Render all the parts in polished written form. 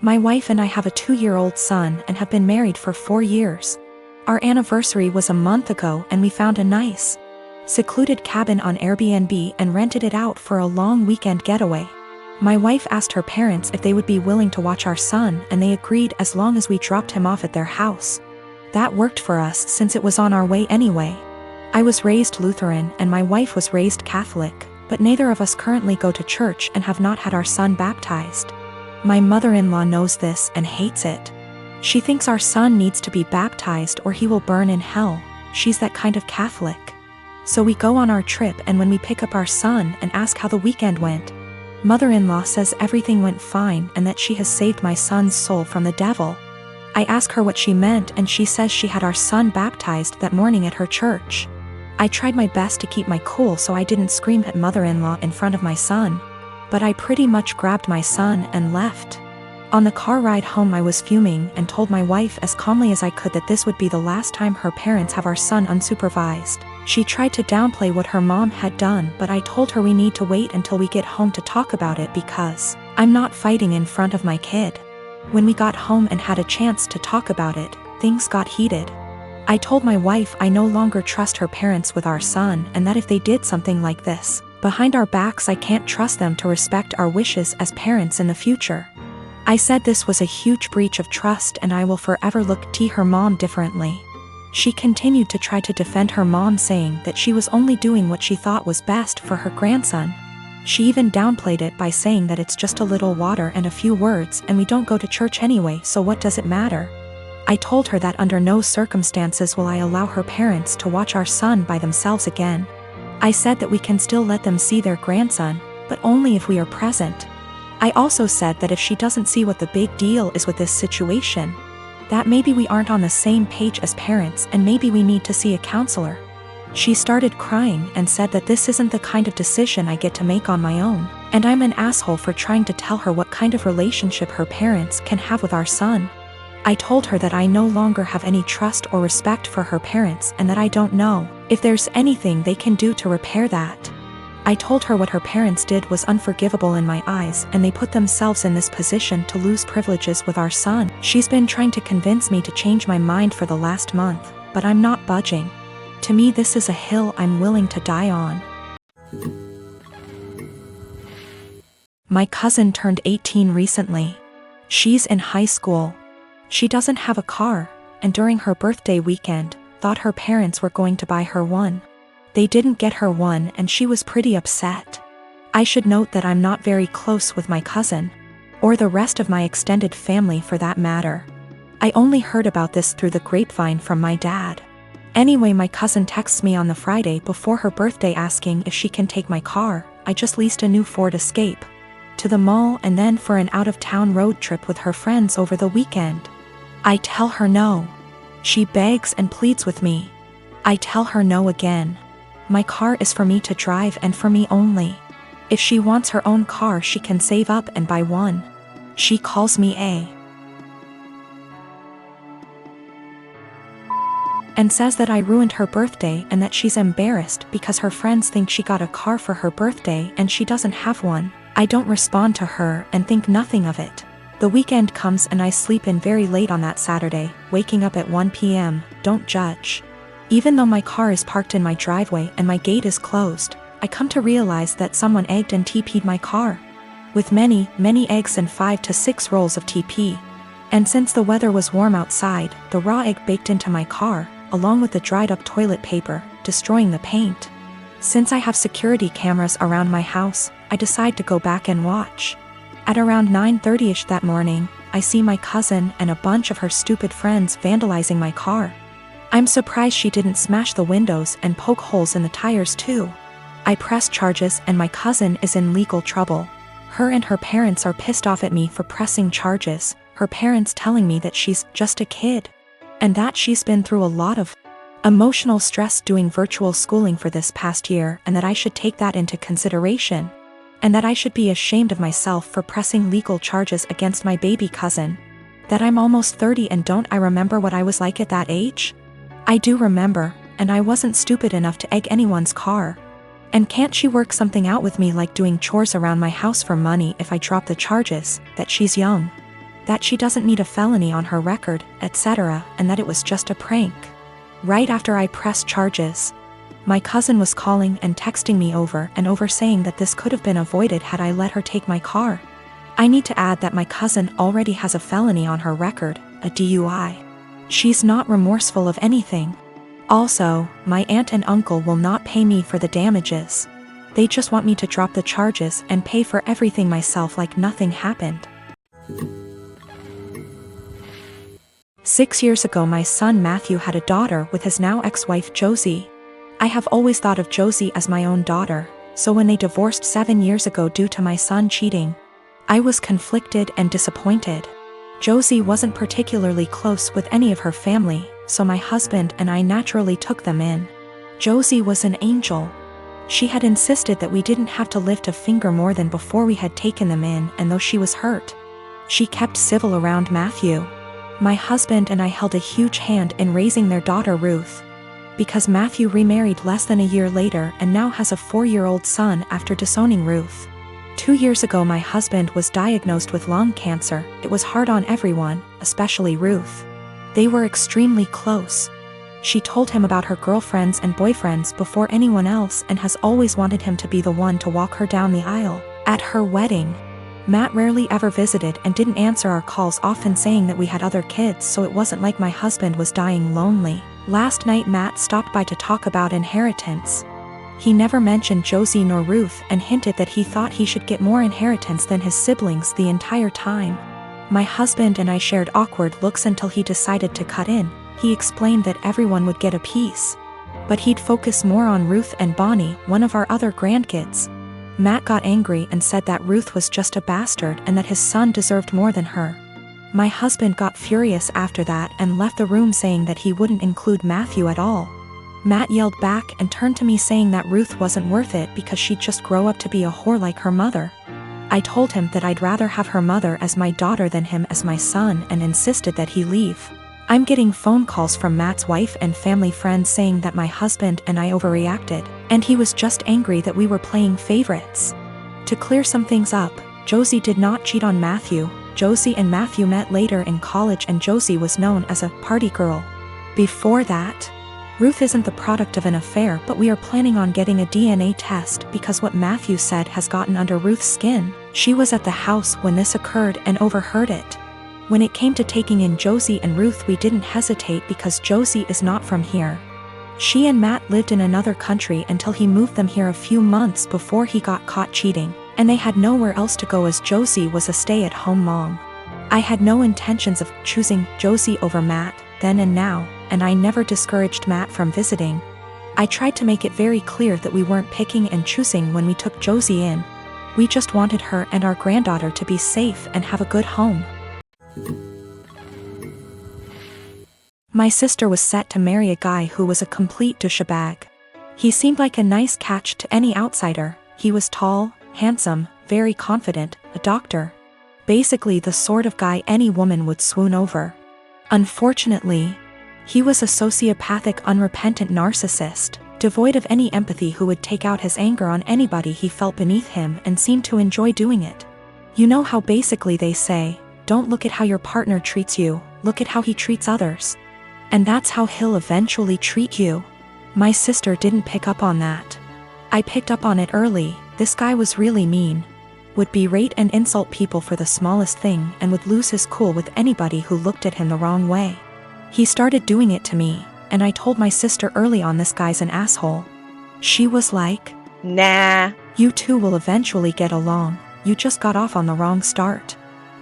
My wife and I have a 2-year-old son and have been married for 4 years. Our anniversary was a month ago and we found a nice, secluded cabin on Airbnb and rented it out for a long weekend getaway. My wife asked her parents if they would be willing to watch our son, and they agreed as long as we dropped him off at their house. That worked for us since it was on our way anyway. I was raised Lutheran and my wife was raised Catholic, but neither of us currently go to church and have not had our son baptized. My mother-in-law knows this and hates it. She thinks our son needs to be baptized or he will burn in hell. She's that kind of Catholic. So we go on our trip, and when we pick up our son and ask how the weekend went, mother-in-law says everything went fine and that she has saved my son's soul from the devil. I ask her what she meant and she says she had our son baptized that morning at her church. I tried my best to keep my cool so I didn't scream at mother-in-law in front of my son, but I pretty much grabbed my son and left. On the car ride home I was fuming and told my wife as calmly as I could that this would be the last time her parents have our son unsupervised. She tried to downplay what her mom had done, but I told her we need to wait until we get home to talk about it because I'm not fighting in front of my kid. When we got home and had a chance to talk about it, things got heated. I told my wife I no longer trust her parents with our son, and that if they did something like this behind our backs, I can't trust them to respect our wishes as parents in the future. I said this was a huge breach of trust and I will forever look at her mom differently. She continued to try to defend her mom, saying that she was only doing what she thought was best for her grandson. She even downplayed it by saying that it's just a little water and a few words and we don't go to church anyway, so what does it matter? I told her that under no circumstances will I allow her parents to watch our son by themselves again. I said that we can still let them see their grandson, but only if we are present. I also said that if she doesn't see what the big deal is with this situation, that maybe we aren't on the same page as parents and maybe we need to see a counselor. She started crying and said that this isn't the kind of decision I get to make on my own, and I'm an asshole for trying to tell her what kind of relationship her parents can have with our son. I told her that I no longer have any trust or respect for her parents and that I don't know if there's anything they can do to repair that. I told her what her parents did was unforgivable in my eyes and they put themselves in this position to lose privileges with our son. She's been trying to convince me to change my mind for the last month, but I'm not budging. To me, this is a hill I'm willing to die on. My cousin turned 18 recently. She's in high school. She doesn't have a car, and during her birthday weekend, thought her parents were going to buy her one. They didn't get her one and she was pretty upset. I should note that I'm not very close with my cousin, or the rest of my extended family for that matter. I only heard about this through the grapevine from my dad. Anyway, my cousin texts me on the Friday before her birthday asking if she can take my car. I just leased a new Ford Escape, to the mall and then for an out-of-town road trip with her friends over the weekend. I tell her no. She begs and pleads with me. I tell her no again. My car is for me to drive and for me only. If she wants her own car, she can save up and buy one. She calls me and says that I ruined her birthday and that she's embarrassed because her friends think she got a car for her birthday and she doesn't have one. I don't respond to her and think nothing of it. The weekend comes and I sleep in very late on that Saturday, waking up at 1 p.m. Don't judge. Even though my car is parked in my driveway and my gate is closed, I come to realize that someone egged and TP'd my car. With many, many eggs and 5 to 6 rolls of TP. And since the weather was warm outside, the raw egg baked into my car, along with the dried up toilet paper, destroying the paint. Since I have security cameras around my house, I decide to go back and watch. At around 9:30ish that morning, I see my cousin and a bunch of her stupid friends vandalizing my car. I'm surprised she didn't smash the windows and poke holes in the tires too. I press charges and my cousin is in legal trouble. Her and her parents are pissed off at me for pressing charges, her parents telling me that she's just a kid, and that she's been through a lot of emotional stress doing virtual schooling for this past year, and that I should take that into consideration, and that I should be ashamed of myself for pressing legal charges against my baby cousin. That I'm almost 30 and don't I remember what I was like at that age? I do remember, and I wasn't stupid enough to egg anyone's car. And can't she work something out with me, like doing chores around my house for money if I drop the charges, that she's young? that she doesn't need a felony on her record, etc., and that it was just a prank. Right after I pressed charges, my cousin was calling and texting me over and over saying that this could have been avoided had I let her take my car. I need to add that my cousin already has a felony on her record, a DUI. She's not remorseful of anything. Also, my aunt and uncle will not pay me for the damages. They just want me to drop the charges and pay for everything myself like nothing happened. 6 years ago, my son Matthew had a daughter with his now ex-wife Josie. I have always thought of Josie as my own daughter, so when they divorced 7 years ago due to my son cheating, I was conflicted and disappointed. Josie wasn't particularly close with any of her family, so my husband and I naturally took them in. Josie was an angel. She had insisted that we didn't have to lift a finger more than before we had taken them in, and though she was hurt, she kept civil around Matthew. My husband and I held a huge hand in raising their daughter Ruth, because Matthew remarried less than a year later and now has a 4-year-old son after disowning Ruth. 2 years ago, my husband was diagnosed with lung cancer. It was hard on everyone, especially Ruth. They were extremely close. She told him about her girlfriends and boyfriends before anyone else and has always wanted him to be the one to walk her down the aisle. At her wedding, Matt rarely ever visited and didn't answer our calls, often saying that we had other kids, so it wasn't like my husband was dying lonely. Last night Matt stopped by to talk about inheritance. He never mentioned Josie nor Ruth and hinted that he thought he should get more inheritance than his siblings the entire time. My husband and I shared awkward looks until he decided to cut in. He explained that everyone would get a piece, but he'd focus more on Ruth and Bonnie, one of our other grandkids. Matt got angry and said that Ruth was just a bastard and that his son deserved more than her. My husband got furious after that and left the room saying that he wouldn't include Matthew at all. Matt yelled back and turned to me saying that Ruth wasn't worth it because she'd just grow up to be a whore like her mother. I told him that I'd rather have her mother as my daughter than him as my son and insisted that he leave. I'm getting phone calls from Matt's wife and family friends saying that my husband and I overreacted, and he was just angry that we were playing favorites. To clear some things up, Josie did not cheat on Matthew. Josie and Matthew met later in college and Josie was known as a party girl. Before that, Ruth isn't the product of an affair, but we are planning on getting a DNA test because what Matthew said has gotten under Ruth's skin. She was at the house when this occurred and overheard it. When it came to taking in Josie and Ruth, we didn't hesitate because Josie is not from here. She and Matt lived in another country until he moved them here a few months before he got caught cheating, and they had nowhere else to go as Josie was a stay-at-home mom. I had no intentions of choosing Josie over Matt then and now, and I never discouraged Matt from visiting. I tried to make it very clear that we weren't picking and choosing when we took Josie in. We just wanted her and our granddaughter to be safe and have a good home. My sister was set to marry a guy who was a complete douchebag. He seemed like a nice catch to any outsider. He was tall, handsome, very confident, a doctor. Basically the sort of guy any woman would swoon over. Unfortunately, he was a sociopathic, unrepentant narcissist, devoid of any empathy, who would take out his anger on anybody he felt beneath him and seemed to enjoy doing it. You know how basically they say, don't look at how your partner treats you, look at how he treats others. And that's how he'll eventually treat you. My sister didn't pick up on that. I picked up on it early. This guy was really mean. Would berate and insult people for the smallest thing and would lose his cool with anybody who looked at him the wrong way. He started doing it to me, and I told my sister early on, this guy's an asshole. She was like, nah, you two will eventually get along, you just got off on the wrong start.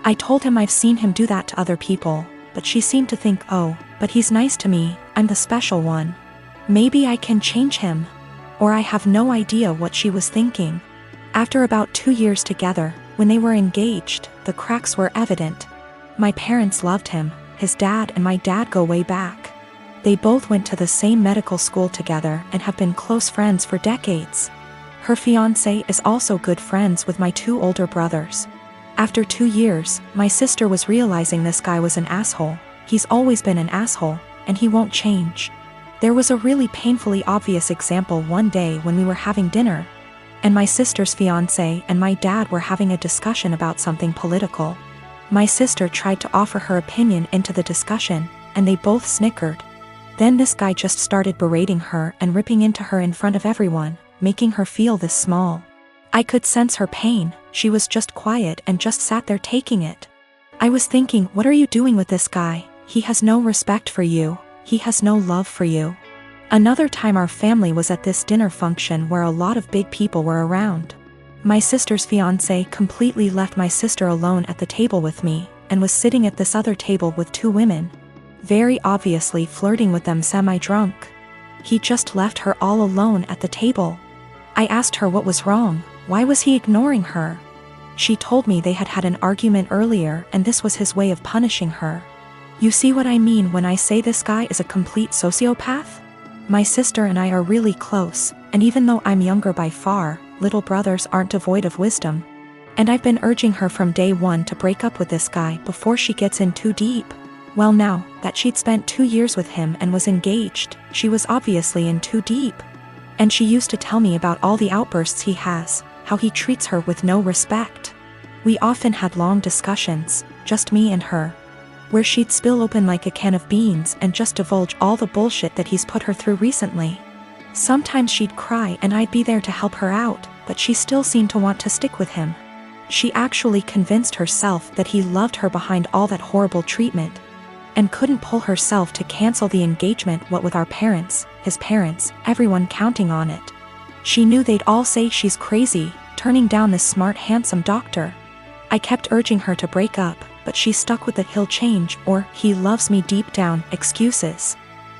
I told him I've seen him do that to other people, but she seemed to think, oh, but he's nice to me, I'm the special one. Maybe I can change him. Or I have no idea what she was thinking. After about 2 years together, when they were engaged, the cracks were evident. My parents loved him. His dad and my dad go way back. They both went to the same medical school together and have been close friends for decades. Her fiancé is also good friends with my 2 older brothers. After 2 years, my sister was realizing this guy was an asshole. He's always been an asshole, and he won't change. There was a really painfully obvious example one day when we were having dinner, and my sister's fiancé and my dad were having a discussion about something political. My sister tried to offer her opinion into the discussion, and they both snickered. Then this guy just started berating her and ripping into her in front of everyone, making her feel this small. I could sense her pain. She was just quiet and just sat there taking it. I was thinking, what are you doing with this guy? He has no respect for you. He has no love for you. Another time our family was at this dinner function where a lot of big people were around. My sister's fiancé completely left my sister alone at the table with me, and was sitting at this other table with two women, very obviously flirting with them semi-drunk. He just left her all alone at the table. I asked her what was wrong, why was he ignoring her? She told me they had had an argument earlier and this was his way of punishing her. You see what I mean when I say this guy is a complete sociopath? My sister and I are really close, and even though I'm younger by far, little brothers aren't devoid of wisdom. And I've been urging her from day one to break up with this guy before she gets in too deep. Well, now that she'd spent 2 years with him and was engaged, she was obviously in too deep. And she used to tell me about all the outbursts he has, how he treats her with no respect. We often had long discussions, just me and her, where she'd spill open like a can of beans and just divulge all the bullshit that he's put her through recently. Sometimes she'd cry and I'd be there to help her out, but she still seemed to want to stick with him. She actually convinced herself that he loved her behind all that horrible treatment, and couldn't pull herself to cancel the engagement, what with our parents, his parents, everyone counting on it. She knew they'd all say she's crazy, turning down this smart, handsome doctor. I kept urging her to break up, but she stuck with the "he'll change" or "he loves me" deep down excuses.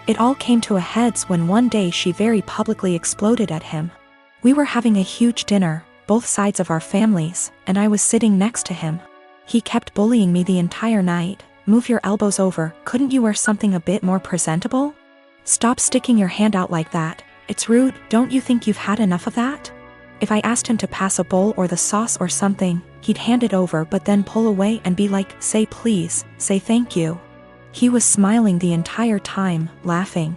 It all came to a heads when one day she very publicly exploded at him. We were having a huge dinner, both sides of our families, and I was sitting next to him. He kept bullying me the entire night. Move your elbows over, couldn't you wear something a bit more presentable? Stop sticking your hand out like that, it's rude, don't you think you've had enough of that? If I asked him to pass a bowl or the sauce or something, he'd hand it over but then pull away and be like, say please, say thank you. He was smiling the entire time, laughing.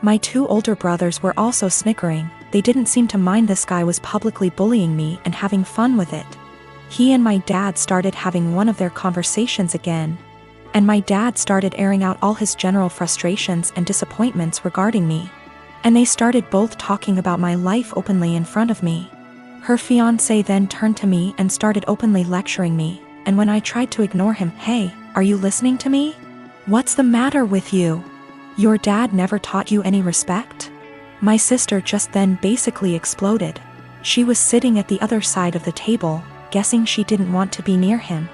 My 2 older brothers were also snickering. They didn't seem to mind this guy was publicly bullying me and having fun with it. He and my dad started having one of their conversations again, and my dad started airing out all his general frustrations and disappointments regarding me. And they started both talking about my life openly in front of me. Her fiancé then turned to me and started openly lecturing me, and when I tried to ignore him, "Hey, are you listening to me? What's the matter with you? Your dad never taught you any respect?" My sister just then basically exploded. She was sitting at the other side of the table, guessing she didn't want to be near him,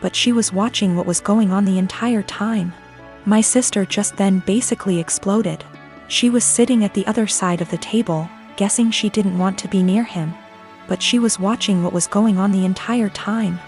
but she was watching what was going on the entire time. My sister just then basically exploded. She was sitting at the other side of the table, guessing she didn't want to be near him, but she was watching what was going on the entire time.